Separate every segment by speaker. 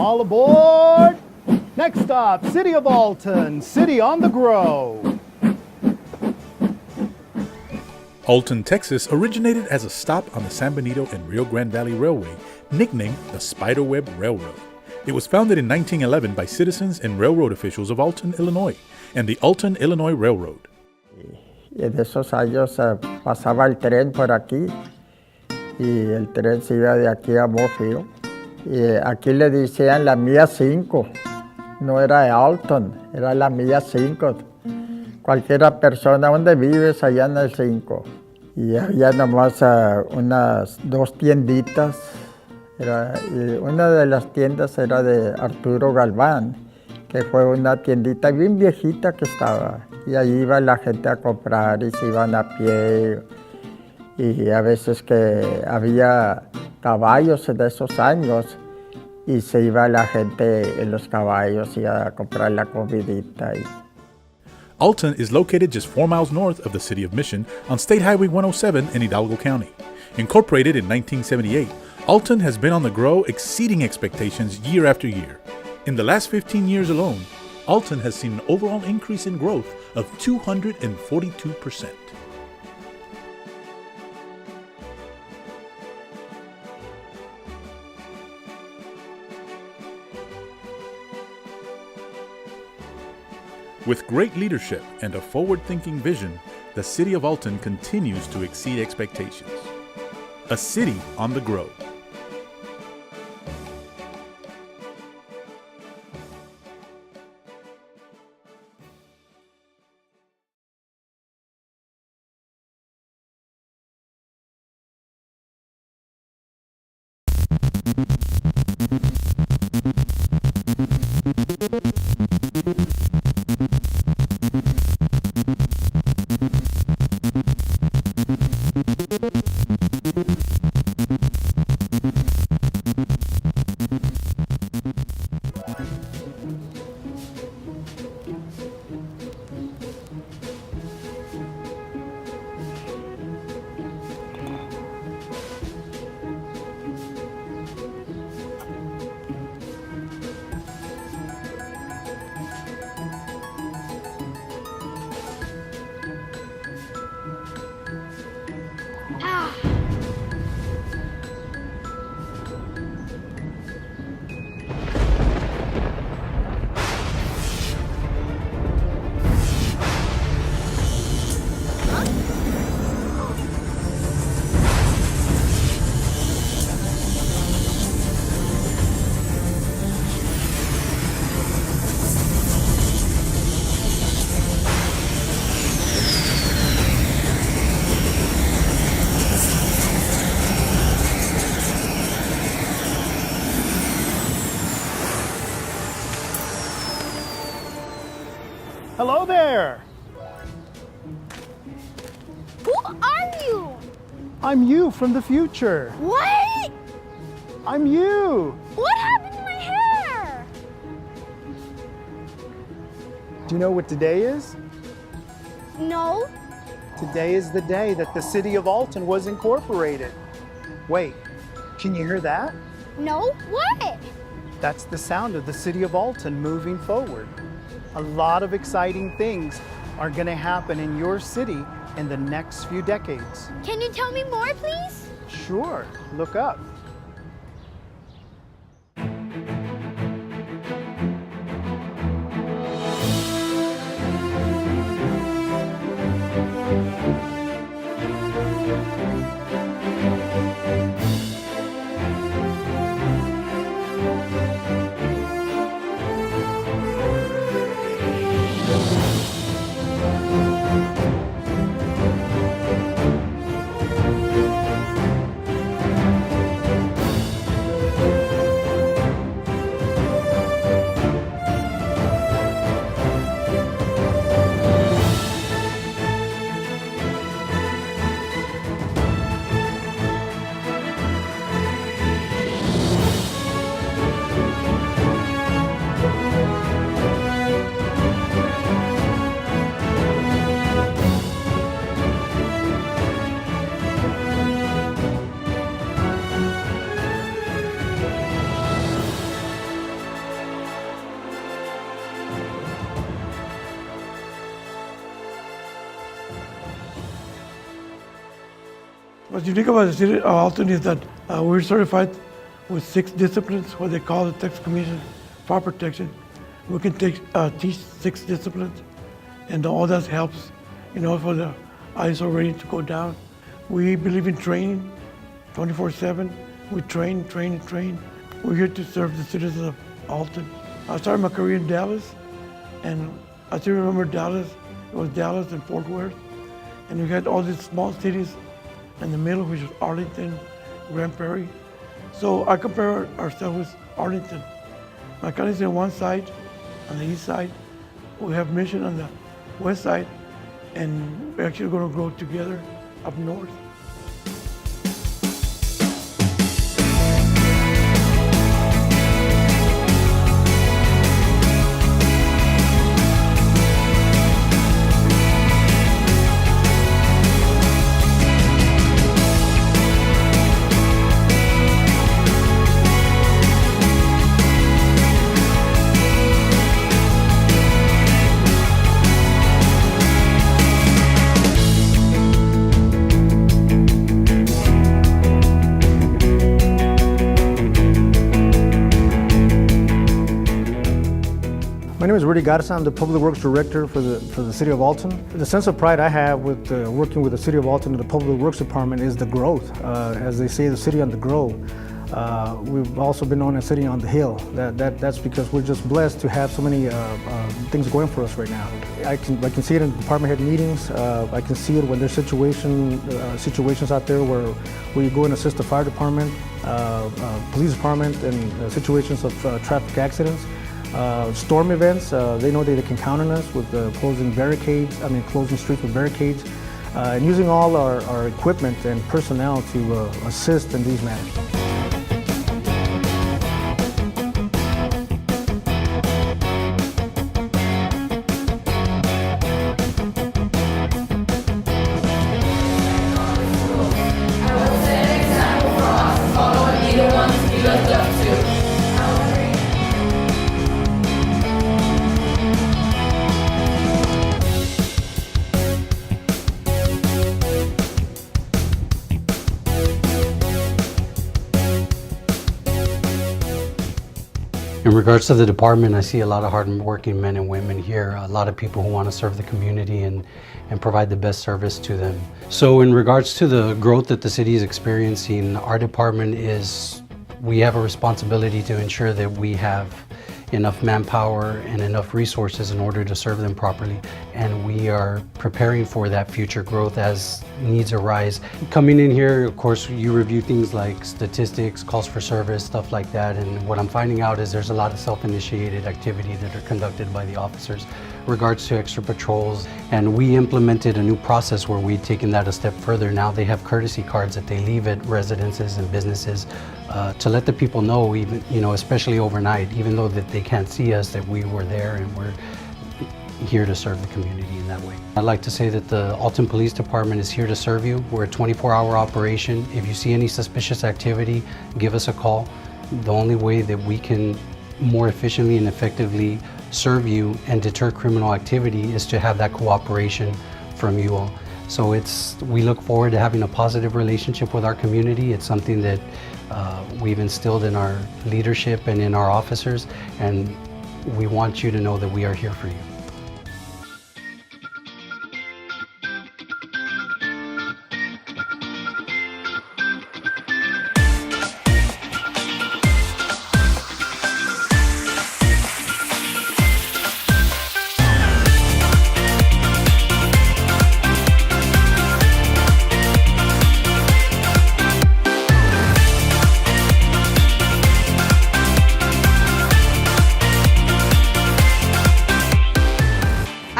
Speaker 1: All aboard! Next stop, City of Alton, City on the Grow.
Speaker 2: Alton, Texas originated as a stop on the San Benito and Rio Grande Valley Railway, nicknamed the Spiderweb Railroad. It was founded in 1911 by citizens and railroad officials of Alton, Illinois, and the Alton, Illinois Railroad.
Speaker 3: En esos años pasaba el tren por aquí y el tren se iba de aquí a Mofio. Y aquí le decían la mía 5, no era de Alton, era la mía 5. Cualquiera persona, ¿dónde vives? Allá en el 5. Y había nomás unas 2 tienditas. Y una de las tiendas era de Arturo Galván, que fue una tiendita bien viejita que estaba. Y ahí iba la gente a comprar y se iban a pie. Y a veces que había caballos en esos años y se iba la gente en los caballos y a comprar la comidita.
Speaker 2: Alton is located just 4 miles north of the city of Mission on State Highway 107 in Hidalgo County. Incorporated in 1978, Alton has been on the grow, exceeding expectations year after year. In the last 15 years alone, Alton has seen an overall increase in growth of 242%. With great leadership and a forward-thinking vision, the City of Alton continues to exceed expectations. A city on the grow.
Speaker 1: Hello there!
Speaker 4: Who are you?
Speaker 1: I'm you from the future.
Speaker 4: What?
Speaker 1: I'm you!
Speaker 4: What happened to my hair?
Speaker 1: Do you know what today is?
Speaker 4: No.
Speaker 1: Today is the day that the City of Alton was incorporated. Wait, can you hear that?
Speaker 4: No? What?
Speaker 1: That's the sound of the City of Alton moving forward. A lot of exciting things are going to happen in your city in the next few decades.
Speaker 4: Can you tell me more, please?
Speaker 1: Sure, look up.
Speaker 5: What's unique about the City of Alton is that we're certified with 6 disciplines, what they call the Texas Commission Fire Protection. We can teach 6 disciplines, and all that helps, for the ISO rating to go down. We believe in training 24/7. We train. We're here to serve the citizens of Alton. I started my career in Dallas, and I still remember Dallas. It was Dallas and Fort Worth, and we had all these small cities in the middle, which was Arlington, Grand Prairie. So I compare ourselves with Arlington. My county's on one side, on the east side. We have Mission on the west side, and we're actually going to grow together up north.
Speaker 6: My name is Rudy Garza. I'm the Public Works Director for the City of Alton. The sense of pride I have with working with the City of Alton and the Public Works Department is the growth. As they say, the city on the grow. We've also been known as city on the hill. That's because we're just blessed to have so many things going for us right now. I can see it in department head meetings. I can see it when there's situations out there where you go and assist the fire department, police department, in situations of traffic accidents. Storm events, they know that they can count on us with closing streets with barricades, and using all our equipment and personnel to assist in these matters.
Speaker 7: In regards to the department, I see a lot of hard-working men and women here, a lot of people who want to serve the community and provide the best service to them. So in regards to the growth that the city is experiencing, our department we have a responsibility to ensure that we have enough manpower and enough resources in order to serve them properly. And we are preparing for that future growth as needs arise. Coming in here, of course, you review things like statistics, calls for service, stuff like that. And what I'm finding out is there's a lot of self-initiated activity that are conducted by the officers in regards to extra patrols. And we implemented a new process where we've taken that a step further. Now they have courtesy cards that they leave at residences and businesses to let the people know, even, especially overnight, even though that they can't see us, that we were there and we're here to serve the community in that way. I'd like to say that the Alton Police Department is here to serve you. We're a 24-hour operation. If you see any suspicious activity, give us a call. The only way that we can more efficiently and effectively serve you and deter criminal activity is to have that cooperation from you all. So we look forward to having a positive relationship with our community. It's something that we've instilled in our leadership and in our officers, and we want you to know that we are here for you.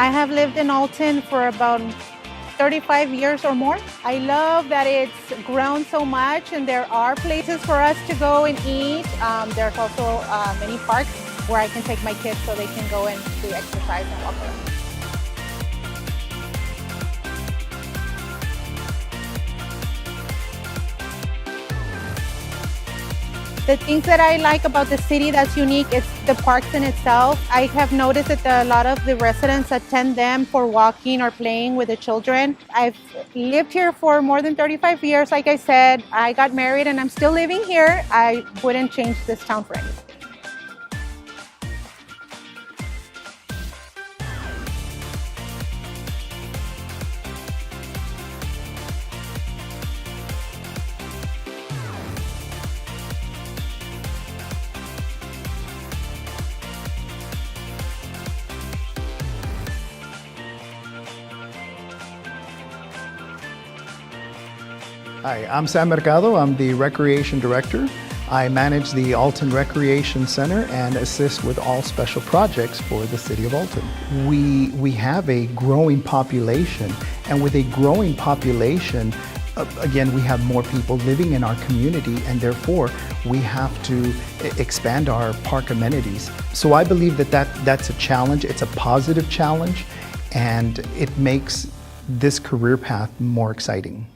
Speaker 8: I have lived in Alton for about 35 years or more. I love that it's grown so much and there are places for us to go and eat. There's also many parks where I can take my kids so they can go and do exercise and walk around. The things that I like about the city that's unique is the parks in itself. I have noticed that a lot of the residents attend them for walking or playing with the children. I've lived here for more than 35 years. Like I said, I got married and I'm still living here. I wouldn't change this town for anything.
Speaker 1: Hi, I'm Sam Mercado. I'm the Recreation Director. I manage the Alton Recreation Center and assist with all special projects for the City of Alton. We have a growing population, and with a growing population, again, we have more people living in our community, and therefore we have to expand our park amenities. So I believe that's a challenge. It's a positive challenge, and it makes this career path more exciting.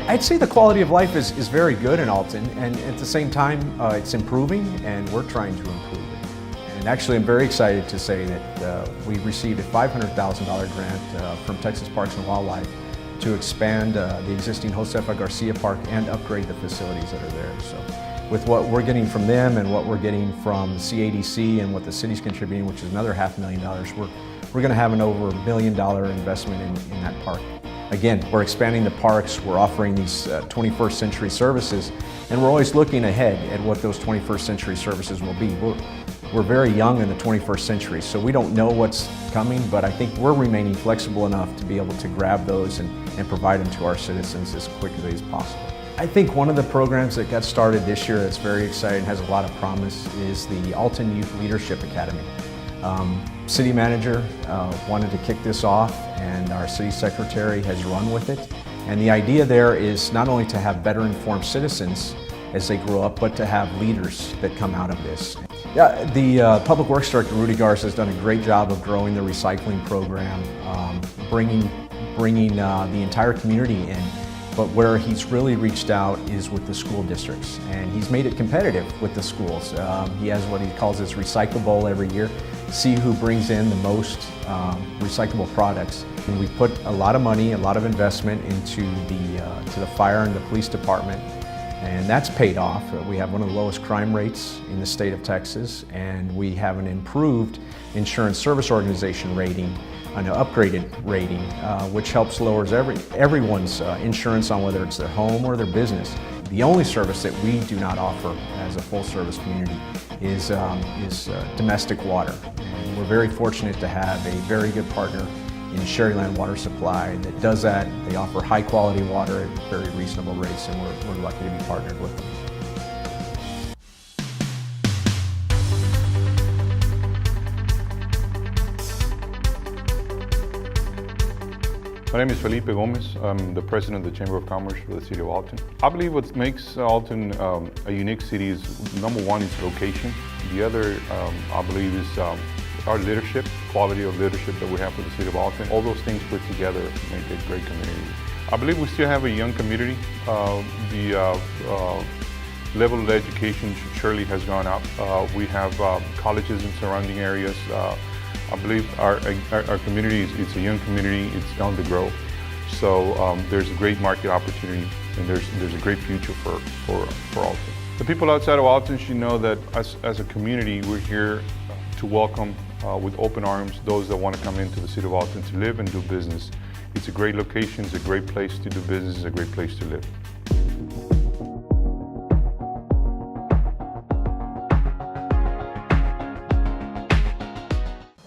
Speaker 9: I'd say the quality of life is very good in Alton, and at the same time, it's improving, and we're trying to improve it. And actually, I'm very excited to say that we received a $500,000 grant from Texas Parks and Wildlife to expand the existing Josefa Garcia Park and upgrade the facilities that are there. So with what we're getting from them and what we're getting from CADC and what the city's contributing, which is another $500,000, we're going to have an over $1 million investment in that park. Again, we're expanding the parks, we're offering these 21st century services, and we're always looking ahead at what those 21st century services will be. We're very young in the 21st century, so we don't know what's coming, but I think we're remaining flexible enough to be able to grab those and provide them to our citizens as quickly as possible. I think one of the programs that got started this year that's very exciting, has a lot of promise, is the Alton Youth Leadership Academy. City manager wanted to kick this off, and our city secretary has run with it. And the idea there is not only to have better informed citizens as they grow up, but to have leaders that come out of this. Yeah, the Public Works Director, Rudy Garza, has done a great job of growing the recycling program, bringing the entire community in. But where he's really reached out is with the school districts, and he's made it competitive with the schools. He has what he calls his Recycle Bowl every year, see who brings in the most recyclable products. And we put a lot of money, a lot of investment into the fire and the police department, and that's paid off. We have one of the lowest crime rates in the state of Texas, and we have an improved insurance service organization rating, an upgraded rating, which helps lowers everyone's insurance on whether it's their home or their business. The only service that we do not offer as a full-service community is domestic water. And we're very fortunate to have a very good partner in Sherryland Water Supply that does that. They offer high-quality water at very reasonable rates, and we're lucky to be partnered with them.
Speaker 10: My name is Felipe Gomez. I'm the president of the Chamber of Commerce for the City of Alton. I believe what makes Alton a unique city is, number one, its location. The other, I believe, is our leadership, quality of leadership that we have for the City of Alton. All those things put together make a great community. I believe we still have a young community. The level of education surely has gone up. We have colleges in surrounding areas. I believe our community it's a young community. It's on the grow, so there's a great market opportunity, and there's a great future for Alton. The people outside of Alton should know that as a community, we're here to welcome with open arms those that want to come into the City of Alton to live and do business It's a great location, it's a great place to do business, it's a great place to live.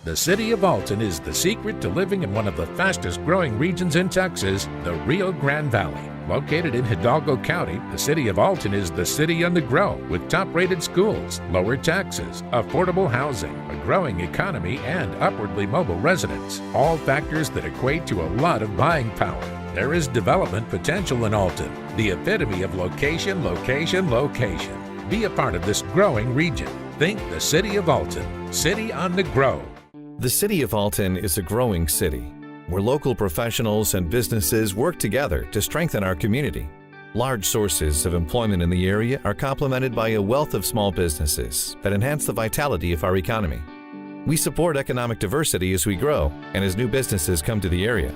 Speaker 11: The City of Alton is the secret to living in one of the fastest growing regions in Texas, the Rio Grande Valley. Located in Hidalgo County, the City of Alton is the city on the grow with top-rated schools, lower taxes, affordable housing, a growing economy, and upwardly mobile residents, all factors that equate to a lot of buying power. There is development potential in Alton, the epitome of location, location, location. Be a part of this growing region. Think the City of Alton, city on the grow.
Speaker 12: The City of Alton is a growing city, where local professionals and businesses work together to strengthen our community. Large sources of employment in the area are complemented by a wealth of small businesses that enhance the vitality of our economy. We support economic diversity as we grow and as new businesses come to the area.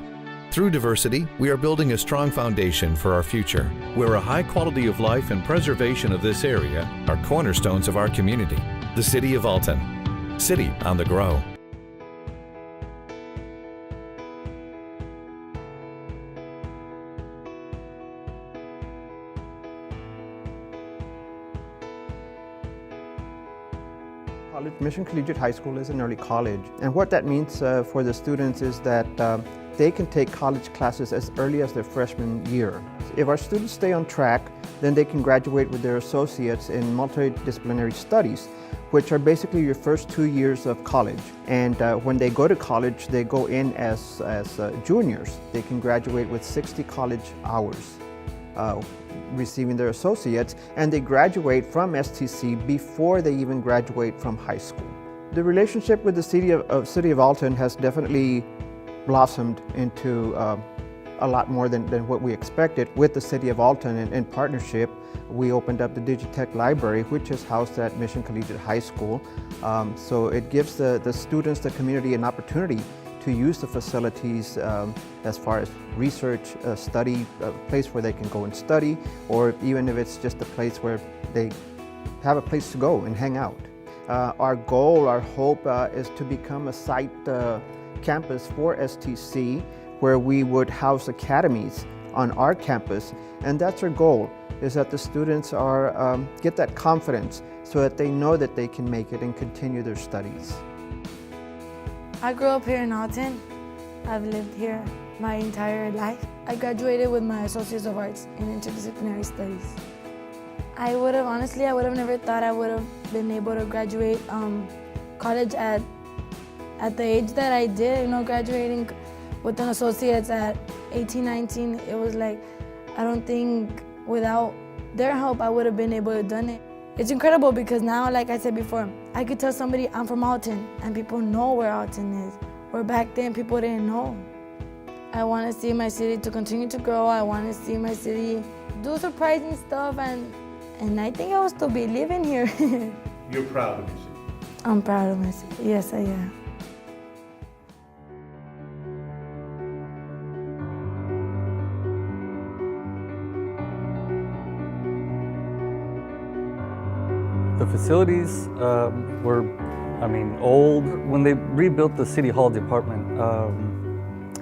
Speaker 12: Through diversity, we are building a strong foundation for our future, where a high quality of life and preservation of this area are cornerstones of our community. The City of Alton, city on the grow.
Speaker 13: Mission Collegiate High School is an early college, and what that means for the students is that they can take college classes as early as their freshman year. If our students stay on track, then they can graduate with their associates in multidisciplinary studies, which are basically your first 2 years of college. And when they go to college, they go in as juniors. They can graduate with 60 college hours. Receiving their associates, and they graduate from STC before they even graduate from high school. The relationship with the City of Alton has definitely blossomed into a lot more than what we expected. With the City of Alton in partnership, we opened up the Digitech Library, which is housed at Mission Collegiate High School. So it gives the students, the community, an opportunity to use the facilities as far as research, study, a place where they can go and study, or even if it's just a place where they have a place to go and hang out. Our goal, our hope is to become a site campus for STC, where we would house academies on our campus, and that's our goal, is that the students are get that confidence so that they know that they can make it and continue their studies.
Speaker 14: I grew up here in Alton. I've lived here my entire life. I graduated with my Associates of Arts in Interdisciplinary Studies. I would have never thought I would have been able to graduate college at the age that I did. You know, graduating with an Associates at 18, 19, it was like, I don't think without their help I would have been able to have done it. It's incredible because now, like I said before, I could tell somebody I'm from Alton and people know where Alton is, where back then people didn't know. I want to see my city to continue to grow. I want to see my city do surprising stuff, and I think I will still be living here.
Speaker 2: You're proud of your city?
Speaker 14: I'm proud of my city. Yes, I am.
Speaker 15: The facilities were, old. When they rebuilt the City Hall department,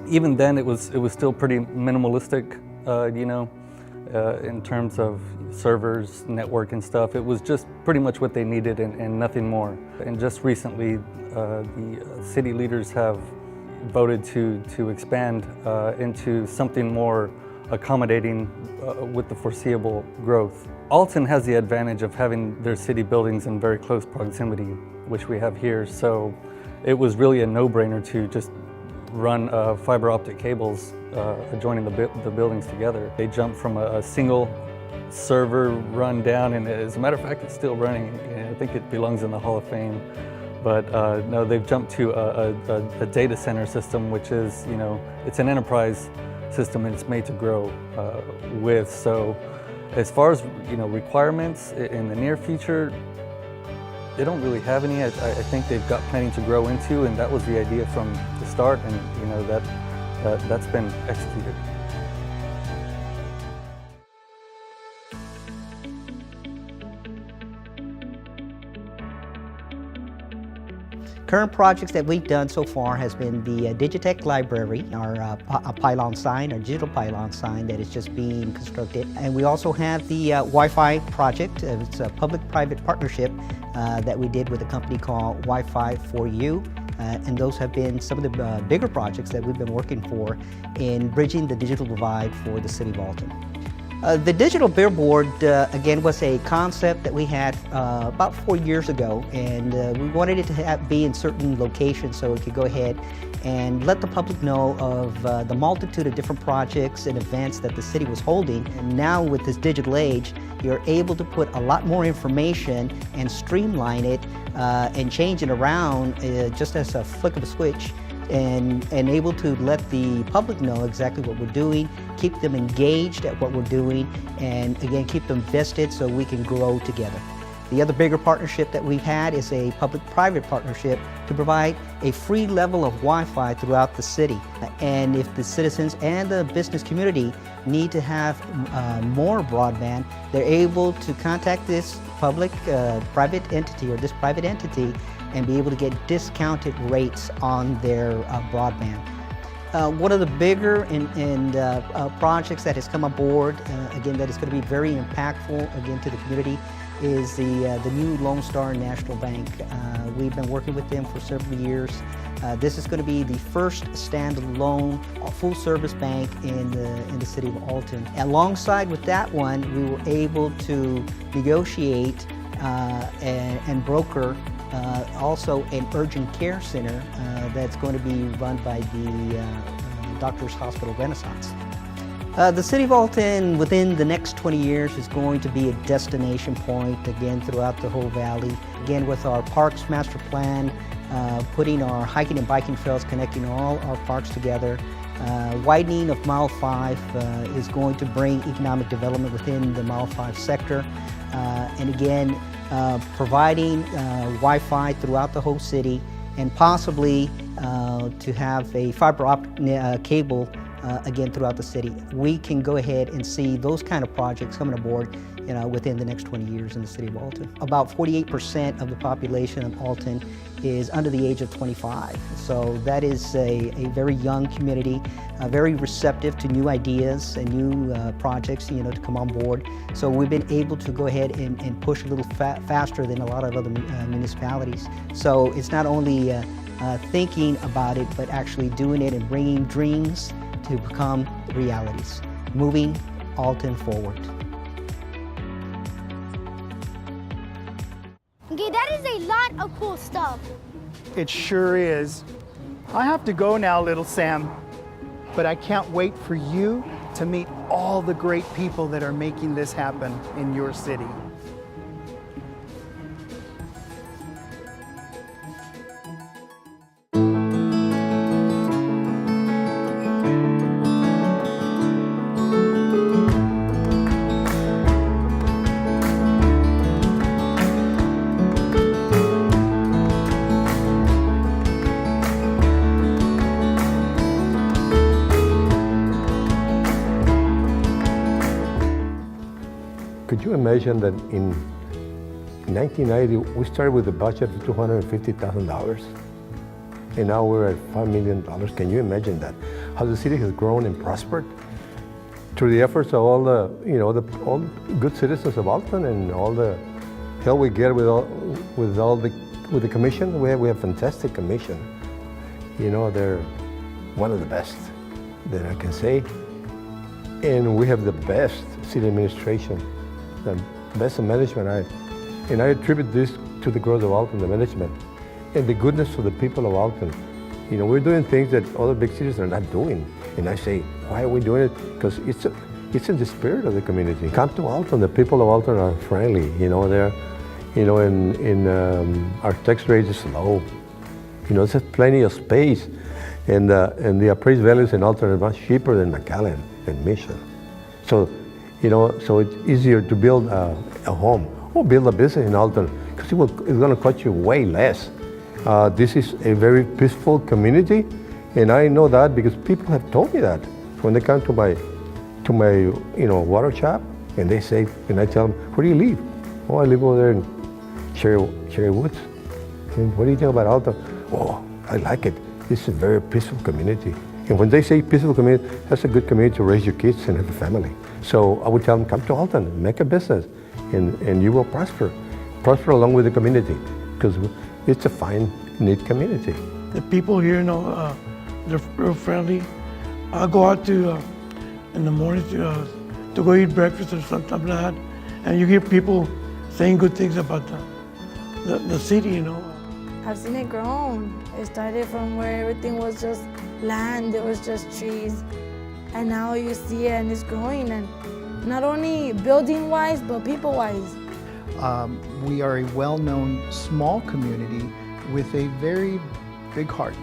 Speaker 15: even then it was still pretty minimalistic, in terms of servers, network and stuff. It was just pretty much what they needed and nothing more. And just recently, the city leaders have voted to expand into something more accommodating with the foreseeable growth. Alton has the advantage of having their city buildings in very close proximity, which we have here, so it was really a no-brainer to just run fiber optic cables adjoining the buildings together. They jumped from a single server run down, and as a matter of fact, it's still running. I think it belongs in the Hall of Fame. But no, they've jumped to a data center system, which is, it's an enterprise system and it's made to grow with. So as far as, requirements in the near future, they don't really have any. I think they've got planning to grow into, and that was the idea from the start, and that's been executed.
Speaker 16: current projects that we've done so far has been the Digitech Library, our pylon sign, our digital pylon sign that is just being constructed. And we also have the Wi-Fi project. It's a public-private partnership that we did with a company called Wi-Fi for You. And those have been some of the bigger projects that we've been working for in bridging the digital divide for the City of Alton. The digital billboard, again, was a concept that we had about 4 years ago, and we wanted it to be in certain locations so we could go ahead and let the public know of the multitude of different projects and events that the city was holding. And now with this digital age, you're able to put a lot more information and streamline it and change it around just as a flick of a switch. And able to let the public know exactly what we're doing, keep them engaged at what we're doing, and again, keep them vested so we can grow together. The other bigger partnership that we've had is a public-private partnership to provide a free level of Wi-Fi throughout the city. And if the citizens and the business community need to have more broadband, they're able to contact this public-private entity or this private entity and be able to get discounted rates on their broadband. One of the bigger projects that has come aboard, again, that is going to be very impactful again to the community, is the new Lone Star National Bank. We've been working with them for several years. This is going to be the first standalone full-service bank in the city of Alton. Alongside with that one, we were able to negotiate and broker also an urgent care center that's going to be run by the Doctors Hospital Renaissance. The City of Alton within the next 20 years is going to be a destination point again throughout the whole valley. Again with our Parks Master Plan, putting our hiking and biking trails connecting all our parks together. Widening of Mile 5 is going to bring economic development within the Mile 5 sector. And again, providing Wi-Fi throughout the whole city, and possibly to have a fiber optic cable again throughout the city. We can go ahead and see those kind of projects coming aboard within the next 20 years in the City of Alton. About 48% of the population of Alton is under the age of 25. So that is a very young community, very receptive to new ideas and new projects to come on board. So we've been able to go ahead and push a little faster than a lot of other municipalities. So it's not only thinking about it, but actually doing it and bringing dreams to become realities, moving Alton forward.
Speaker 4: Okay, that is a lot of cool stuff.
Speaker 1: It sure is. I have to go now, little Sam, but I can't wait for you to meet all the great people that are making this happen in your city.
Speaker 17: Could you imagine that in 1990 we started with a budget of $250,000 and now we're at $5 million? Can you imagine that? How the city has grown and prospered through the efforts of all the, all good citizens of Alton and all the help we get with the commission. We have fantastic commission. They're one of the best that I can say. And we have the best city administration, the best management. I attribute this to the growth of Alton, the management, and the goodness of the people of Alton. We're doing things that other big cities are not doing. And I say, why are we doing it? Because it's in the spirit of the community. Come to Alton. The people of Alton are friendly. They're, our tax rate is low. There's plenty of space, and the appraised values in Alton are much cheaper than McAllen and Mission. So, so it's easier to build a home or build a business in Alton because it's going to cost you way less. This is a very peaceful community, and I know that because people have told me that when they come to my water shop, and they say, and I tell them, where do you live? Oh, I live over there in Cherry Woods. And what do you think about Alton? oh, I like it. This is a very peaceful community. And when they say peaceful community, that's a good community to raise your kids and have a family. So I would tell them, come to Alton, make a business, and you will prosper. Prosper along with the community, because it's a fine, neat community.
Speaker 5: The people here, you know, they're real friendly. I go out to in the morning to go eat breakfast or something like that, and you hear people saying good things about the city, you know.
Speaker 14: I've seen it grow. It started from where everything was just land, it was just trees, and now you see it and it's growing, and not only building-wise, but people-wise.
Speaker 1: We are a well-known small community with a very big heart.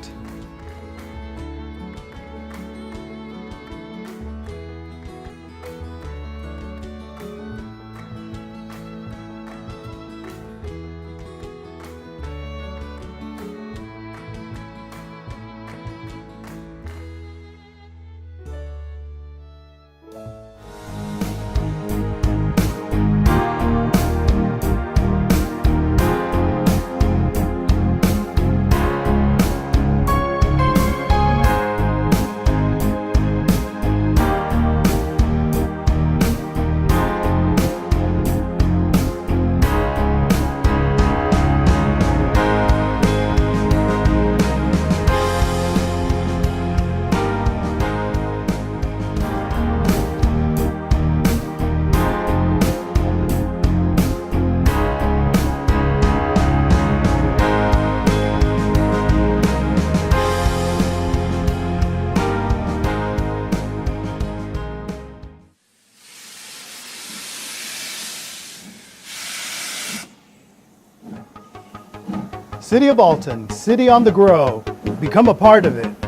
Speaker 1: City of Alton, city on the grow. Become a part of it.